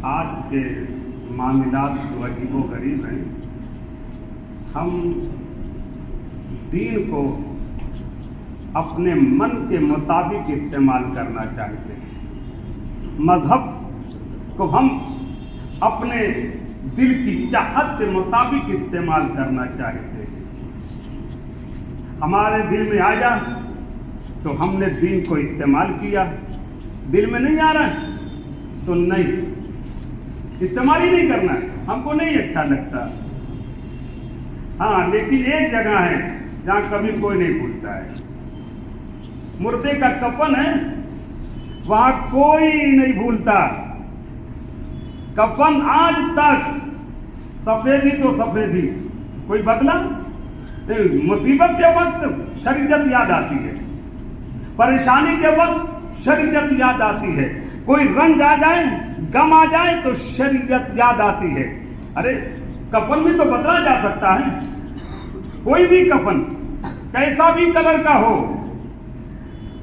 آج کے معاملات جو عجیب و غریب ہیں. ہم دین کو اپنے من کے مطابق استعمال کرنا چاہتے ہیں. مذہب کو ہم اپنے دل کی چاہت کے مطابق استعمال کرنا چاہتے ہیں. ہمارے دل میں آیا تو ہم نے دین کو استعمال کیا, دل میں نہیں آ رہا ہے تو نہیں, استعمال ہی نہیں کرنا ہے, ہم کو نہیں اچھا لگتا. ہاں لیکن ایک جگہ ہے جہاں کبھی کوئی نہیں بھولتا ہے, مردے کا کفن ہے, وہاں کوئی نہیں بھولتا. کفن آج تک سفیدی تو سفیدی, کوئی بدلا. مصیبت کے وقت شریعت یاد آتی ہے, پریشانی کے وقت شریعت یاد آتی ہے, کوئی رنج آ جائے, غم آ جائے تو شریعت یاد آتی ہے. ارے کفن بھی تو بدلا جا سکتا ہے, کوئی بھی کفن کیسا بھی کلر کا ہو,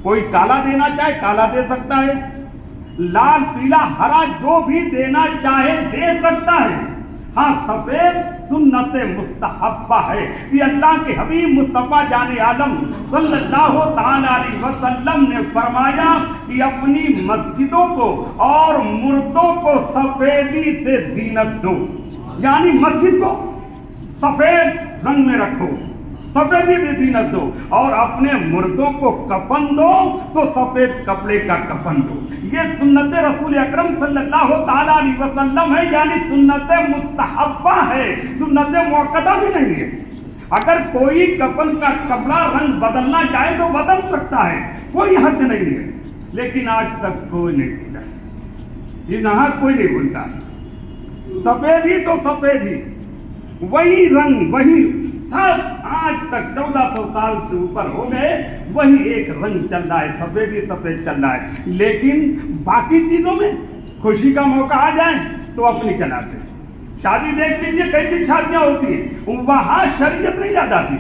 کوئی کالا دینا چاہے کالا دے سکتا ہے, لال پیلا ہرا جو بھی دینا چاہے دے سکتا ہے. ہاں سفید سنت مستحبہ ہے. یہ اللہ کے حبیب مصطفیٰ جان عالم صلی اللہ تعالی علیہ وسلم نے فرمایا کہ اپنی مسجدوں کو اور مردوں کو سفیدی سے زینت دو, یعنی مسجد کو سفید رنگ میں رکھو, سفیدی سے زینت دو, اور اپنے مردوں کو کفن دو تو سفید کپڑے کا کفن دو. یہ سنت رسول اکرم صلی اللہ تعالی علیہ وسلم ہے, یعنی سنت مستحبہ ہے, سنت مؤکدہ بھی نہیں ہے. اگر کوئی کفن کا کپڑا رنگ بدلنا چاہے تو بدل سکتا ہے, کوئی حد نہیں ہے, لیکن آج تک کوئی نہیں بھولتا, یہاں کوئی نہیں بھولتا. سفید ہی تو سفید ہی, وہی رنگ وہی سب, آج تک 1400 سال سے اوپر ہو گئے وہی ایک رنگ چل رہا ہے, سفید ہی سفید چل رہا ہے. لیکن باقی چیزوں میں خوشی کا موقع آ جائے تو اپنی چلاتے ہیں. شادی دیکھ لیجیے کیسی شادیاں ہوتی ہیں, وہاں شریعت نہیں یاد آتی.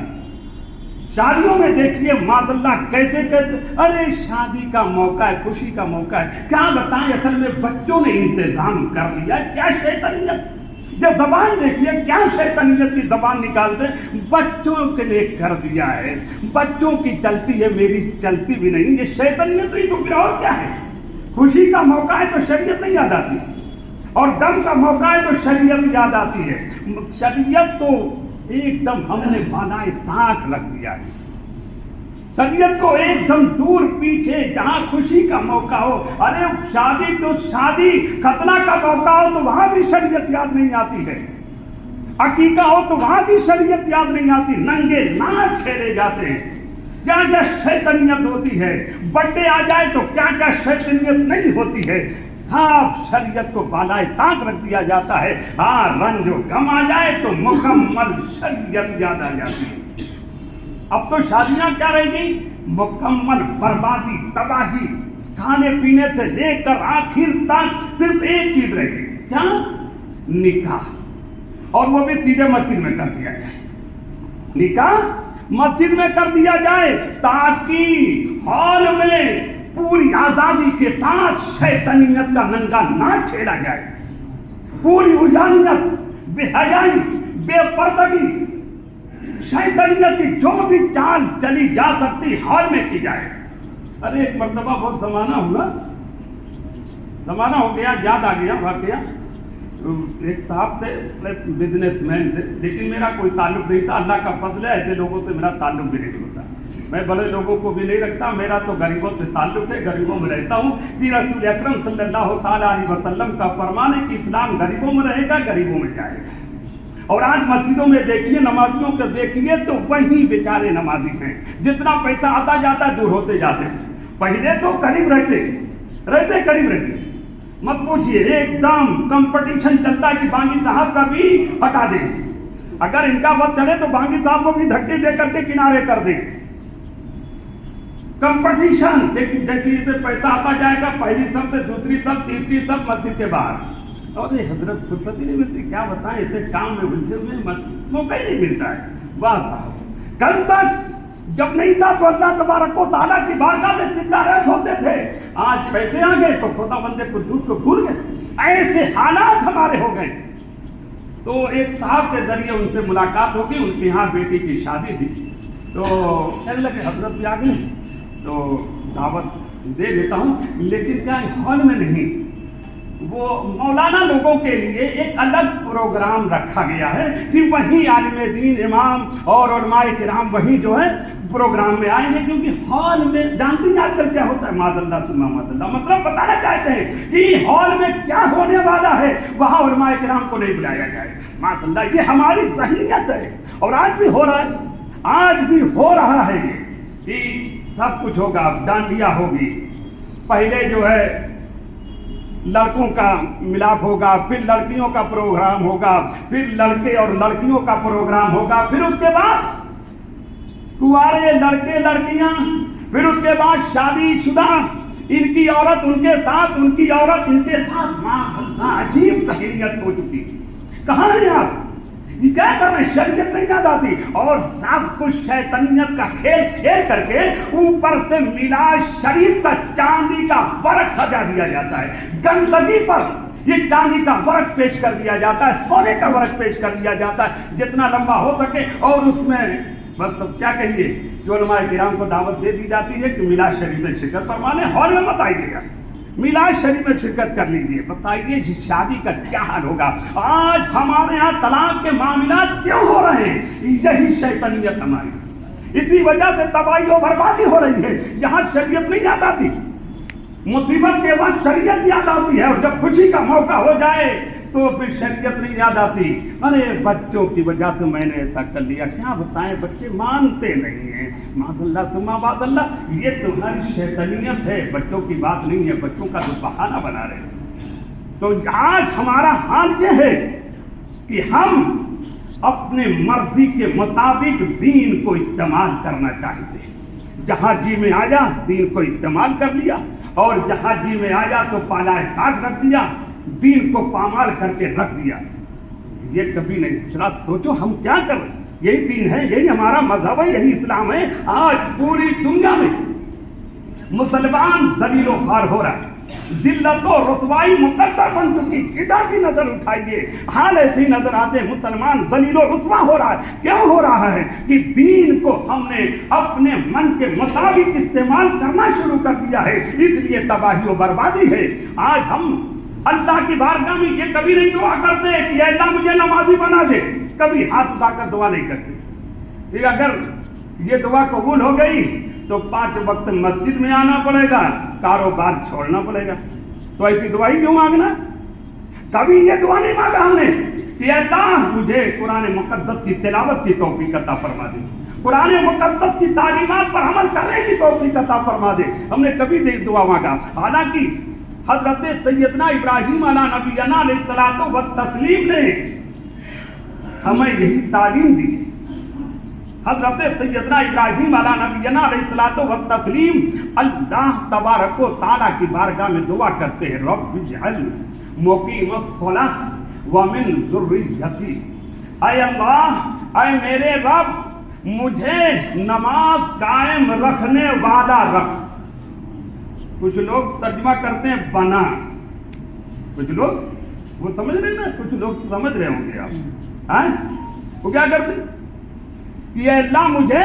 شادیوں میں دیکھیے ماذ اللہ کیسے کیسے, ارے شادی کا موقع ہے, خوشی کا موقع ہے, کیا بتائیں اصل میں بچوں نے انتظام کر لیا. کیا شیطانیت, یہ زبان دیکھیے کیا شیطانیت کی زبان نکالتے, بچوں کے لیے کر دیا ہے, بچوں کی چلتی ہے میری چلتی بھی نہیں. یہ شیطانیت نہیں تو پھر اور کیا ہے. خوشی کا موقع ہے تو شریعت نہیں یاد آتی, اور غم کا موقع ہے تو شریعت یاد آتی ہے. شریعت تو ایک دم ہم نے بالائے طاق رکھ دیا ہے, شریعت کو ایک دم دور پیچھے. جہاں خوشی کا موقع ہو, ارے شادی تو شادی, ختنہ کا موقع ہو تو وہاں بھی شریعت یاد نہیں آتی ہے, عقیقہ ہو تو وہاں بھی شریعت یاد نہیں آتی. ننگے ناچ کھیلے جاتے ہیں, کیا کیا شیطانیت ہوتی ہے. برتھ ڈے آ جائے تو کیا کیا شیطانیت نہیں ہوتی ہے. سب شریعت کو بالائے طاق رکھ دیا جاتا ہے. ہاں رنج و غم آ جائے تو مکمل شریعت یاد آ جاتی ہے. اب تو شادیاں کیا رہ گئی, مکمل بربادی تباہی, کھانے پینے سے لے کر آخر تک صرف ایک چیز رہ گئی, کیا, نکاح. اور وہ بھی سیدھے مسجد میں کر دیا جائے, نکاح مسجد میں کر دیا جائے تاکہ ہال میں پوری آزادی کے ساتھ شیطانیت کا ننگا ناچ کھیلا جائے. پوری اجانیت, بے حیائی, بے پردگی, شیطانیت کی جو بھی چال چلی جا سکتی ہال میں کی جائے. ارے ایک مرتبہ بہت زمانہ ہو گیا, یاد آ گیا واقعہ. ایک صاحب تھے, بزنس مین تھے, لیکن میرا کوئی تعلق نہیں تھا. اللہ کا فضل ہے, ایسے لوگوں سے میرا تعلق بھی نہیں ہوتا. میں بڑے لوگوں کو بھی نہیں رکھتا, میرا تو غریبوں سے تعلق ہے, غریبوں میں رہتا ہوں. رسول اکرم صلی اللہ تعالی علیہ وسلم کا فرمان ہے کہ اسلام غریبوں میں رہے گا, غریبوں میں جائے گا. اور آج مسجدوں میں دیکھیے, نمازیوں کو دیکھیے تو وہی بیچارے نمازی ہیں, جتنا پیسہ آتا جاتا دور ہوتے جاتے. پہلے تو قریب رہتے, مت پوچھئے, ایک دم کمپٹیشن چلتا ہے کہ بانگی صاحب کا بھی ہٹا دیں, اگر ان کا وقت چلے تو بانگی صاحب کو بھی دھکے دے کر کے کنارے کر دیں. کمپٹیشن, جیسے پیسہ آتا جائے گا, پہلی سب سے دوسری سب تیسری سب مسجد کے باہر. اور حضرت فرصت ہی نہیں ملتی, کیا بتائیں, ایسے کام میں الجھے ہوئے موقع ہی نہیں ملتا ہے. واہ صاحب, کل تک جب نہیں تھا تو اللہ تبارک و تعالیٰ کی بارگاہ میں سجدہ ریز ہوتے تھے. آج پیسے آ گئے تو خدا بند قدوس کو بھول گئے. ایسے حالات ہمارے ہو گئے. تو ایک صاحب کے ذریعے ان سے ملاقات ہوگی, ان کے یہاں بیٹی کی شادی تھی. تو کہنے لگے حضرت بھی آ گئی تو دعوت دے دیتا ہوں, لیکن کیا ہال میں نہیں, وہ مولانا لوگوں کے لیے ایک الگ پروگرام رکھا گیا ہے کہ وہیں عالم دین امام اور علماء کرام وہیں جو ہے پروگرام میں آئیں گے, کیونکہ ہال میں جانتی ہیں آج کل کیا ہوتا ہے, معاذ اللہ ثم معاذ اللہ, مطلب بتانا چاہتے ہیں کہ ہال میں کیا ہونے والا ہے وہاں علماء کرام کو نہیں بلایا جائے گا. معاذ اللہ, یہ ہماری ذہنیت ہے اور آج بھی ہو رہا ہے, آج بھی ہو رہا ہے یہ کہ سب کچھ ہوگا, ڈانڈیا ہوگی, پہلے جو ہے لڑکوں کا ملاپ ہوگا, پھر لڑکیوں کا پروگرام ہوگا, پھر لڑکے اور لڑکیوں کا پروگرام ہوگا, پھر اس کے بعد کنوارے لڑکے لڑکیاں, پھر اس کے بعد شادی شدہ, ان کی عورت ان کے ساتھ, ان کی عورت ان کے ساتھ. عجیب تحریت ہو چکی. کہاں ہیں آپ؟ یہ کیا کر رہے ہیں؟ شریعت نہیں یاد آتی اور سب کچھ شیطانیت کا کھیل کھیل کر کے اوپر سے میلاد شریف کا چاندی کا ورق سجا دیا جاتا ہے. گندگی پر یہ چاندی کا ورق پیش کر دیا جاتا ہے, سونے کا ورق پیش کر دیا جاتا ہے جتنا لمبا ہو سکے, اور اس میں بس اب کیا کہیے, جو علماء کرام کو دعوت دے دی جاتی ہے کہ میلاد شریف میں شرکت فرمانے, ہال میں مت آئیے گا, میلاد شریف میں شرکت کر لیجیے. بتائیے شادی کا کیا حال ہوگا؟ آج ہمارے ہاں طلاق کے معاملات کیوں ہو رہے ہیں؟ یہی شیطانیت ہماری, اسی وجہ سے تباہی و بربادی ہو رہی ہے. یہاں شریعت نہیں یاد آتی, مصیبت کے وقت شریعت یاد آتی ہے, اور جب خوشی کا موقع ہو جائے تو پھر شریعت نہیں یاد آتی. ارے بچوں کی وجہ سے میں نے ایسا کر لیا, کیا بتائیں, بچے مانتے نہیں ہیں. معاذ اللہ ثم معاذ اللہ, یہ تمہاری شیطانیت ہے, بچوں کی بات نہیں ہے, بچوں کا تو بہانہ بنا رہے ہیں. تو آج ہمارا حال یہ ہے کہ ہم اپنے مرضی کے مطابق دین کو استعمال کرنا چاہتے ہیں. جہاں جی میں آیا دین کو استعمال کر لیا, اور جہاں جی میں آیا تو پالائے تاج رکھ دیا, دین کو پامال کر کے رکھ دیا. یہ کبھی نہیں چلا. سوچو ہم کیا کر رہے ہیں, یہی دین ہے, یہی ہمارا مذہب ہے, یہی اسلام ہے. آج پوری دنیا میں مسلمان ذلیل و خوار ہو رہا ہے, ذلت و رسوائی مقدر بن چکی. کدھر بھی نظر اٹھائیے حال ایسے ہی نظر آتے ہیں, مسلمان ذلیل و رسوا ہو رہا ہے. کیوں ہو رہا ہے؟ کہ دین کو ہم نے اپنے من کے مطابق استعمال کرنا شروع کر دیا ہے, اس لیے تباہی و بربادی ہے. آج ہم اللہ کی بارگاہ میں یہ کبھی نہیں دعا کرتے کہ اے اللہ مجھے نمازی بنا دے, کبھی ہاتھ اٹھا کر دعا نہیں کرتے. اگر یہ دعا قبول ہو گئی تو 5 وقت مسجد میں آنا پڑے گا, کاروبار چھوڑنا پڑے گا. تو ایسی دعا ہی کیوں مانگنا؟ کبھی یہ دعا نہیں مانگا ہم نے کہ اللہ مجھے قرآن مقدس کی تلاوت کی توفیق عطا فرما دے, قرآن مقدس کی تعلیمات پر عمل کرنے کی توفیق عطا فرما دے. ہم نے کبھی دعا مانگا. حالانکہ حضرت سیدنا ابراہیم علیہ نبینا علیہ الصلوۃ والتسلیم نے ہمیں یہی تعلیم دی. حضرت سیدنا ابراہیم علیہ نبینا علیہ الصلوۃ والتسلیم اللہ تبارک و تعالیٰ کی بارگاہ میں دعا کرتے ہیں, رب اجعل مقیم الصلاۃ ومن ذریتی. اے اللہ, اے میرے رب, مجھے نماز قائم رکھنے والا رکھ. کچھ لوگ ترجمہ کرتے ہیں بنا, کچھ لوگ وہ سمجھ رہے ہیں نا, کچھ لوگ سمجھ رہے ہوں گے آپ. وہ کیا کرتے کہ اے اللہ مجھے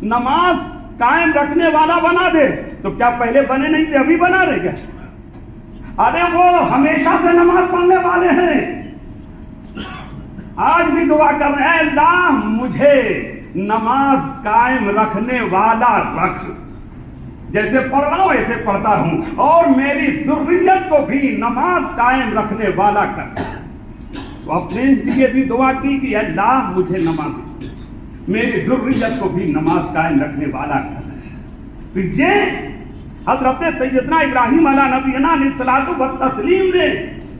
نماز قائم رکھنے والا بنا دے. تو کیا پہلے بنے نہیں تھے, ابھی بنا رہے کیا؟ ارے وہ ہمیشہ سے نماز پڑھنے والے ہیں, آج بھی دعا کر رہے ہیں, اے اللہ مجھے نماز قائم رکھنے والا رکھ. جیسے پڑھ رہا ہوں ایسے پڑھتا ہوں, اور میری ذریت کو بھی نماز قائم رکھنے والا کر. تو اپنے لیے بھی دعا کی کہ اللہ مجھے نماز, میری ذریت کو بھی نماز قائم رکھنے والا کر. تو یہ حضرت سیدنا ابراہیم علیہ نبینا علیہ الصلوۃ والتسلیم نے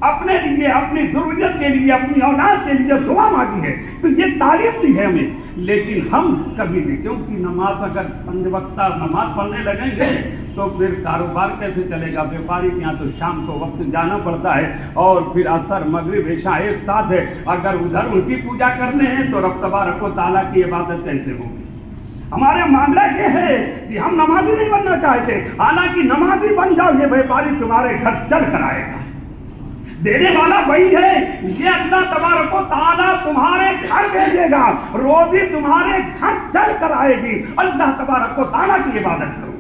اپنے لیے, اپنی ذریت کے لیے, اپنی اولاد کے لیے دعا مانگی ہے. تو یہ تعلیم دی ہے ہمیں. لیکن ہم کبھی نہیں, کیونکہ نماز اگر 5 وقت نماز پڑھنے لگیں گے تو پھر کاروبار کیسے چلے گا؟ بیپاری کے یہاں تو شام کو وقت جانا پڑتا ہے, اور پھر عصر مغرب عشاء ایک ساتھ ہے. اگر ادھر ان کی پوجا کرتے ہیں تو رب تبارک و تعالیٰ کی عبادت کیسے ہوگی؟ ہمارے معاملہ یہ ہے کہ ہم نمازی نہیں بننا چاہتے، حالانکہ نمازی بن جاؤ یہ بیپاری تمہارے گھر چل کر آئے گا، دینے والا وہی ہے، یہ اللہ تبارک و تعالیٰ تمہارے گھر بھیجے گا، روزی تمہارے گھر چل کر آئے گی۔ اللہ تبارک و تعالیٰ کی عبادت کرو،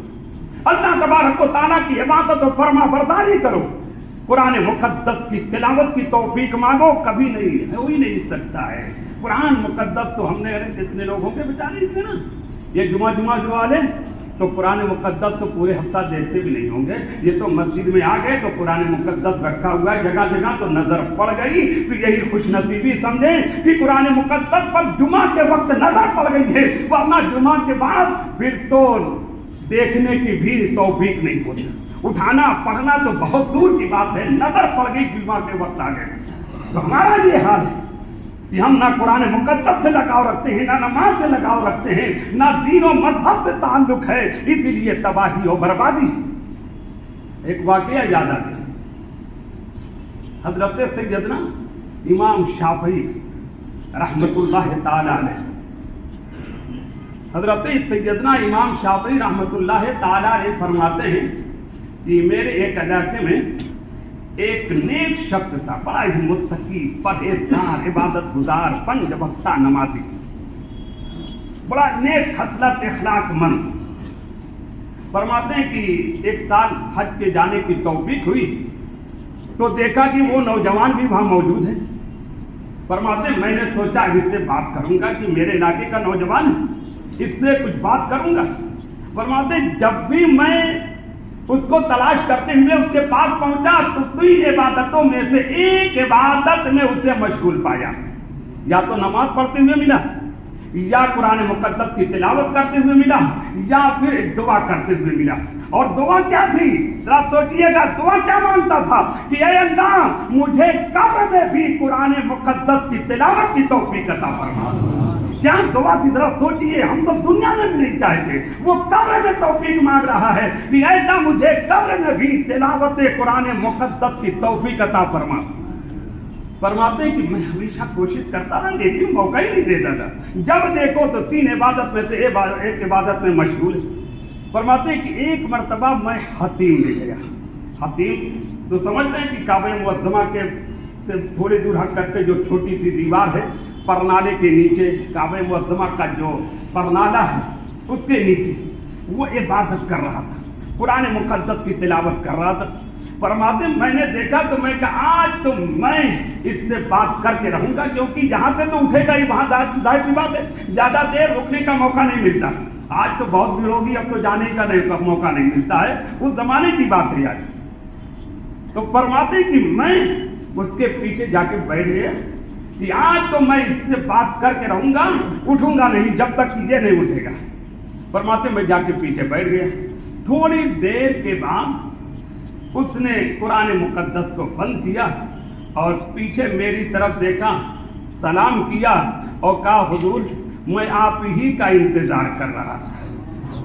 اللہ تبارک و تعالیٰ کی عبادت و فرما برداری کرو، قرآن مقدس کی تلاوت کی توفیق مانگو، کبھی نہیں ہو ہی نہیں سکتا ہے۔ قرآن مقدس تو ہم نے کتنے لوگوں کے بیچارے اتنے نا، یہ جمعہ جو والے تو قرآن مقدس تو پورے ہفتہ دیکھتے بھی نہیں ہوں گے، یہ تو مسجد میں آ گئے تو قرآن مقدس رکھا ہوا ہے جگہ جگہ تو نظر پڑ گئی، تو یہی خوش نصیبی سمجھیں کہ قرآن مقدس پر جمعہ کے وقت نظر پڑ گئی ہے، ورنہ جمعہ کے بعد پھر تو دیکھنے کی بھی توفیق نہیں ہوتی، اٹھانا پڑھنا تو بہت دور کی بات ہے، نظر پڑ گئی جمعہ کے وقت آ گئے۔ تو ہمارا یہ حال ہے کہ ہم نہ قرآن مقدس سے لگاؤ رکھتے ہیں، نہ نماز سے لگاؤ رکھتے ہیں، نہ دین و مذہب سے تعلق ہے، اسی لیے تباہی و بربادی۔ ایک واقعہ یاد آ گیا، حضرت سیدنا امام شافعی رحمۃ اللہ تعالی علیہ، حضرت سیدنا امام شافعی رحمۃ اللہ تعالی علیہ فرماتے ہیں کہ میرے ایک علاقے میں ایک نیک شخص تھا، بڑا ہی متقی، پرہیزگار، عبادت گزار، 5 وقتہ نمازی، بڑا نیک خصلت اخلاق مند۔ فرماتے ہیں کہ ایک سال حج کے جانے کی توفیق ہوئی تو دیکھا کہ وہ نوجوان بھی وہاں موجود ہے۔ فرماتے ہیں میں نے سوچا اس سے بات کروں گا کہ میرے علاقے کا نوجوان ہے، اس سے کچھ بات کروں گا۔ فرماتے ہیں جب بھی میں اس کو تلاش کرتے ہوئے اس کے پاس پہنچا تو 3 عبادتوں میں سے ایک عبادت میں اسے مشغول پایا، یا تو نماز پڑھتے ہوئے ملا، یا قرآن مقدس کی تلاوت کرتے ہوئے ملا، یا پھر دعا کرتے ہوئے ملا۔ اور دعا کیا تھی ذرا سوچئے گا، دعا کیا مانگتا تھا کہ اے اللہ مجھے قبر میں بھی قرآن مقدس کی تلاوت کی توفیق عطا فرما۔ کیا دعا تھی ذرا سوچئے، ہم تو دنیا میں بھی نہیں چاہتے، وہ قبر میں توفیق مانگ رہا ہے کہ اے اللہ مجھے قبر میں بھی تلاوت قرآن مقدس کی توفیق عطا فرما۔ فرماتے ہیں کہ میں ہمیشہ کوشش کرتا رہا لیکن موقع ہی نہیں دیتا تھا، جب دیکھو تو 3 عبادت میں سے ایک عبادت میں مشغول ہے۔ فرماتے ہیں کہ ایک مرتبہ میں حتیم لے گیا، حتیم تو سمجھتے ہیں کہ کعبہ معظمہ کے سے تھوڑی دور ہٹ کر کے جو چھوٹی سی دیوار ہے، پرنالے کے نیچے کعبہ معظمہ کا جو پرنالہ ہے اس کے نیچے وہ عبادت کر رہا تھا، قرآن مقدس کی تلاوت کر رہا تھا۔ فرماتے میں نے دیکھا تو میں کہا آج تو میں اس سے بات کر کے رہوں گا، کیونکہ جہاں سے تو اٹھے گا ہی وہاں ظاہر سی بات ہے زیادہ دیر رکنے کا موقع نہیں ملتا، آج تو بہت بھیڑ ہوگی، اب تو جانے کا موقع نہیں ملتا ہے، اس زمانے کی بات ہے آج۔ تو فرماتے کہ میں اس کے پیچھے جا کے بیٹھ گیا کہ آج تو میں اس سے بات کر کے رہوں گا، اٹھوں گا نہیں جب تک یہ نہیں اٹھے گا۔ فرماتے میں جا کے پیچھے بیٹھ گیا، تھوڑی دیر کے بعد اس نے قرآن مقدس کو بند کیا اور پیچھے میری طرف دیکھا، سلام کیا اور کہا حضور میں آپ ہی کا انتظار کر رہا تھا۔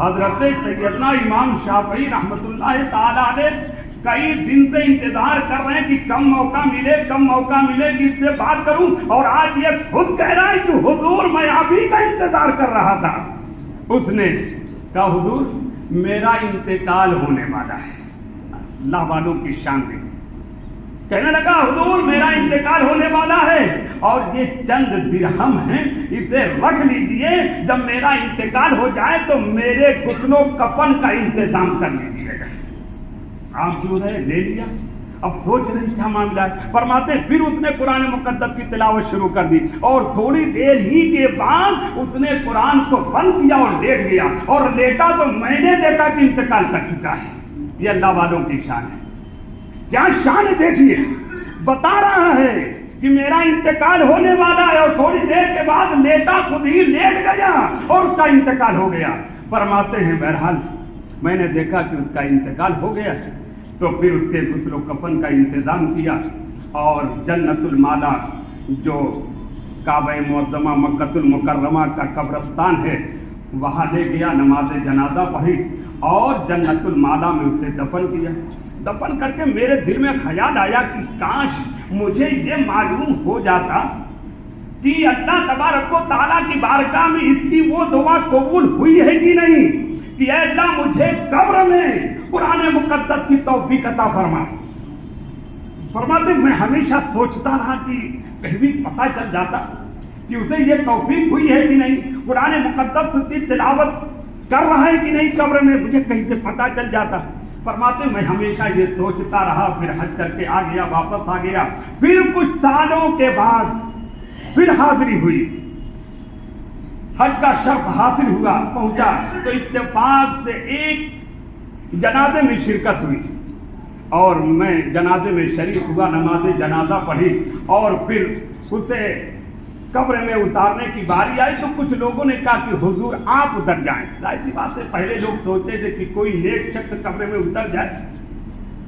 حضرت سیدنا امام شافعی رحمۃ اللہ تعالی علیہ کئی دن سے انتظار کر رہے ہیں کہ کم موقع ملے کہ اس سے بات کروں، اور آج یہ خود کہہ رہا ہے کہ حضور میں آپ ہی کا انتظار کر رہا تھا۔ اس نے کہا حضور میرا انتقال ہونے والا ہے، اللہ والوں کی شان ہے، کہنے لگا حضور میرا انتقال ہونے والا ہے اور یہ چند درہم ہیں اسے رکھ لیجئے، جب میرا انتقال ہو جائے تو میرے غسل و کفن کا انتظام کر لیجیے گا۔ آپ جو ہے لے لیا، اب سوچ رہے کیا معاملہ ہے۔ فرماتے پھر اس نے قرآن مقدس کی تلاوت شروع کر دی اور تھوڑی دیر ہی کے بعد اس نے قرآن کو بند کیا اور لیٹ گیا، اور لیٹا تو میں نے دیکھا کہ انتقال کر چکا ہے۔ یہ اللہ والوں کی شان ہے، کیا شان ہے دیکھیے، بتا رہا ہے کہ میرا انتقال ہونے والا ہے اور تھوڑی دیر کے بعد لیٹا خود ہی لیٹ گیا اور اس کا انتقال ہو گیا۔ فرماتے ہیں بہرحال میں نے دیکھا کہ اس کا انتقال ہو گیا تو پھر اس کے غسل و کفن کا انتظام کیا اور جنت المالا جو کعبہ معظمہ مکۃ المکرمہ کا قبرستان ہے وہاں لے گیا، نماز جنازہ پڑھی اور جنت المالا میں اسے دفن کیا۔ دفن کر کے میرے دل میں خیال آیا کہ کاش مجھے یہ معلوم ہو جاتا کہ اللہ تبارک و تعالیٰ کی بارگاہ میں اس کی وہ دعا قبول ہوئی ہے کہ نہیں کہ اے اللہ مجھے قبر میں قرآن مقدس کی توفیق عطا فرما. فرماتے میں ہمیشہ سوچتا رہا کہ کہیں بھی پتہ چل جاتا کہ اسے یہ توفیق ہوئی ہے کہ نہیں, قرآن مقدس کی تلاوت کر رہا ہے کہ نہیں قبر میں, مجھے کہیں سے پتہ چل جاتا. فرماتے میں ہمیشہ یہ سوچتا رہا, پھر حج کر کے آ گیا, واپس آ گیا. پھر کچھ سالوں کے بعد پھر حاضری ہوئی, حج کا شرف حاصل ہوا, پہنچا تو اتفاق سے ایک جنازے میں شرکت ہوئی اور میں جنازے میں شریک ہوا, نماز جنازہ پڑھی اور پھر اسے قبر میں اتارنے کی باری آئی تو کچھ لوگوں نے کہا کہ حضور آپ اتر جائیں. ظاہر سی بات ہے پہلے لوگ سوچتے تھے کہ کوئی نیک شخص قبر میں اتر جائے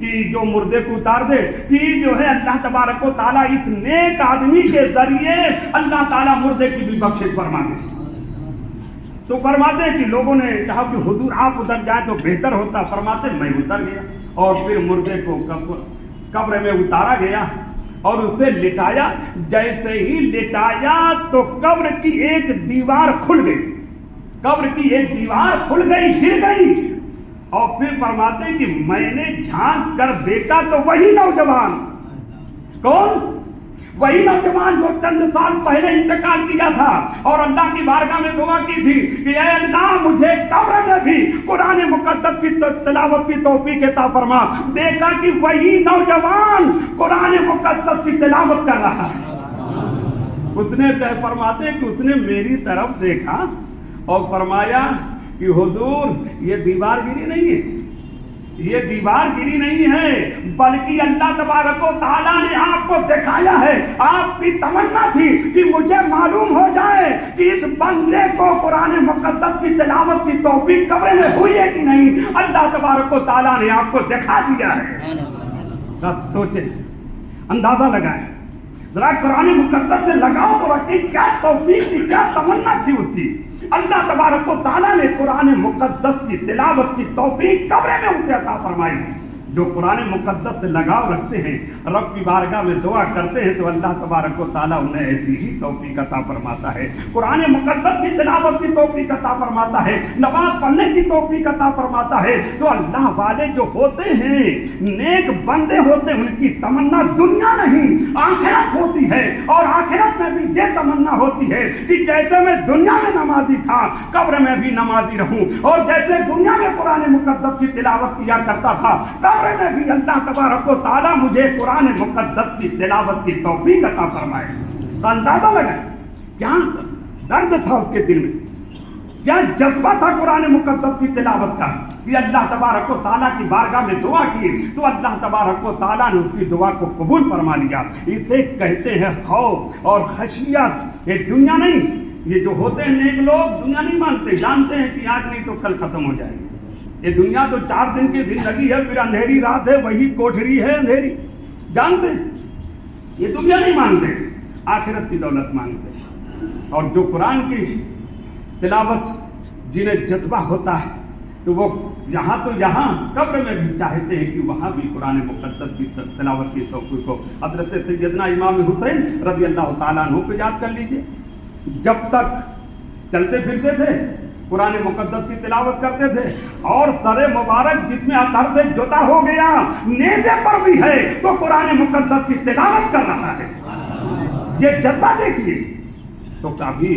کہ جو مردے کو اتار دے, کہ جو ہے اللہ تبارک و تعالیٰ اس نیک آدمی کے ذریعے اللہ تعالیٰ مردے کی بھی بخشش فرما دے. تو فرماتے ہیں کہ لوگوں نے کہا کہ حضور آپ اتر جائیں تو بہتر ہوتا. فرماتے میں اتر گیا اور پھر مردے کو قبر میں اتارا گیا اور اسے لٹایا. جیسے ہی لٹایا تو قبر کی ایک دیوار کھل گئی, قبر کی ایک دیوار کھل گئی, گر گئی. اور پھر فرماتے ہیں کہ میں نے جھانک کر دیکھا تو وہی نوجوان, کون؟ وہی نوجوان جو چند سال پہلے انتقال کیا تھا اور اللہ کی بارگاہ میں دعا کی تھی کہ اے اللہ مجھے قبر میں بھی قرآن مقدس کی تلاوت کی توفیق عطا فرما. دیکھا کہ وہی نوجوان قرآن مقدس کی تلاوت کر رہا ہے. اس نے فرماتے کہ اس نے میری طرف دیکھا اور فرمایا کہ حضور یہ دیوار گری نہیں ہے, یہ دیوار گری نہیں ہے, بلکہ اللہ تبارک و تعالیٰ نے آپ کو دکھایا ہے. آپ کی تمنا تھی کہ مجھے معلوم ہو جائے کہ اس بندے کو قرآن مقدس کی تلاوت کی توفیق قبر میں ہوئی ہے کہ نہیں. اللہ تبارک و تعالیٰ نے آپ کو دکھا دیا ہے. بس سوچیں, اندازہ لگائیں, ذرا قرآن مقدس سے لگاؤ تو رکھیں کیا توفیق تھی, کیا تمنا تھی اس کی. اللہ تبارک و تعالیٰ نے قرآن مقدس کی تلاوت کی توفیق قبر میں اسے عطا فرمائی. جو قرآن مقدس سے لگاؤ رکھتے ہیں, رب کی بارگاہ میں دعا کرتے ہیں تو اللہ تبارک و تعالیٰ انہیں ایسی ہی توفیق عطا فرماتا ہے. قرآن مقدس کی تلاوت کی توفیق عطا فرماتا ہے, نماز پڑھنے کی توفیق عطا فرماتا ہے. تو اللہ والے جو ہوتے ہیں, نیک بندے ہوتے ہیں, ان کی تمنا دنیا نہیں آخرت ہوتی ہے. اور آخرت میں بھی یہ تمنا ہوتی ہے کہ جیسے میں دنیا میں نمازی تھا قبر میں بھی نمازی رہوں, اور جیسے دنیا میں قرآن مقدس کی تلاوت کیا کرتا تھا میں بھی اللہ تبارک و تعالیٰ مجھے قرآن مقدس کی تلاوت کی توفیق عطا فرمائے. تو اندازہ لگائیں کیا درد تھا اس کے دل میں, کیا جذبہ تھا قرآن مقدس کی تلاوت کا, کہ اللہ تبارک و تعالیٰ کی بارگاہ میں دعا کی تو اللہ تبارک و تعالیٰ نے اس کی دعا کو قبول فرما لیا. اسے کہتے ہیں خوف اور خشیت. یہ دنیا نہیں, یہ جو ہوتے ہیں نیک لوگ دنیا نہیں مانتے, جانتے ہیں کہ آج نہیں تو کل ختم ہو جائے گی. یہ دنیا تو 4 دن کی زندگی ہے, پھر اندھیری رات ہے, وہی کوٹھری ہے اندھیری, جانتے ہیں. یہ دنیا نہیں مانتے, آخرت کی دولت مانتے ہیں. اور جو قرآن کی تلاوت جنہیں جذبہ ہوتا ہے تو وہ یہاں تو یہاں قبر میں بھی چاہتے ہیں کہ وہاں بھی قرآن مقدس کی تلاوت کی توفیق کو. حضرت سیدنا امام حسین رضی اللہ تعالیٰ عنہ کو یاد کر لیجئے, جب تک چلتے پھرتے تھے قرآن مقدس کی تلاوت کرتے تھے اور سر مبارک جس میں اطہر سے جوتا ہو گیا, نیزے پر بھی ہے تو قرآن مقدس کی تلاوت کر رہا ہے. یہ جذبہ دیکھیے. تو کبھی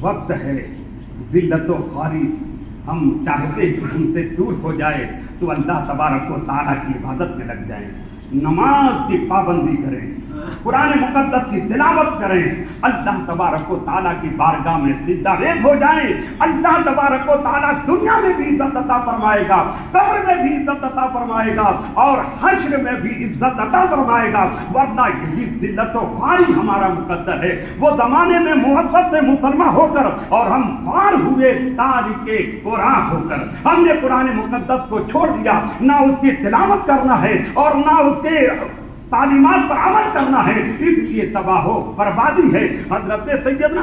وقت ہے ذلت و خواری, ہم چاہتے کہ ہم سے دور ہو جائے تو اللہ تبارک و تعالیٰ کی عبادت میں لگ جائیں, نماز کی پابندی کریں, قرآن مقدس کی تلاوت کریں, اللہ تبارک و تعالیٰ کی بارگاہ میں سجدہ ریز ہو جائیں. اللہ تبارک و تعالیٰ دنیا میں بھی عزت عطا فرمائے گا, قبر میں بھی عزت عطا فرمائے گا اور حشر میں بھی عزت عطا فرمائے گا. ورنہ یہی ذلت و خواری ہمارا مقدر ہے. وہ زمانے میں مہذب سے مسلمان ہو کر اور ہم خوار ہوئے تارک قرآن ہو کر, ہم نے قرآن مقدس کو چھوڑ دیا. نہ اس کی تلاوت کرنا ہے اور نہ اس کے تعلیمات پر عمل کرنا ہے, اس لیے تباہ و بربادی ہے. حضرت سیدنا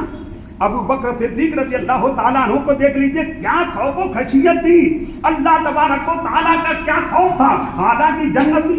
ابو بکر صدیق رضی اللہ تعالیٰ عنہ کو دیکھ لیجئے, کیا خوف و خشیت تھی, اللہ تبارک و تعالیٰ کا کیا خوف تھا. حالانکہ جنتی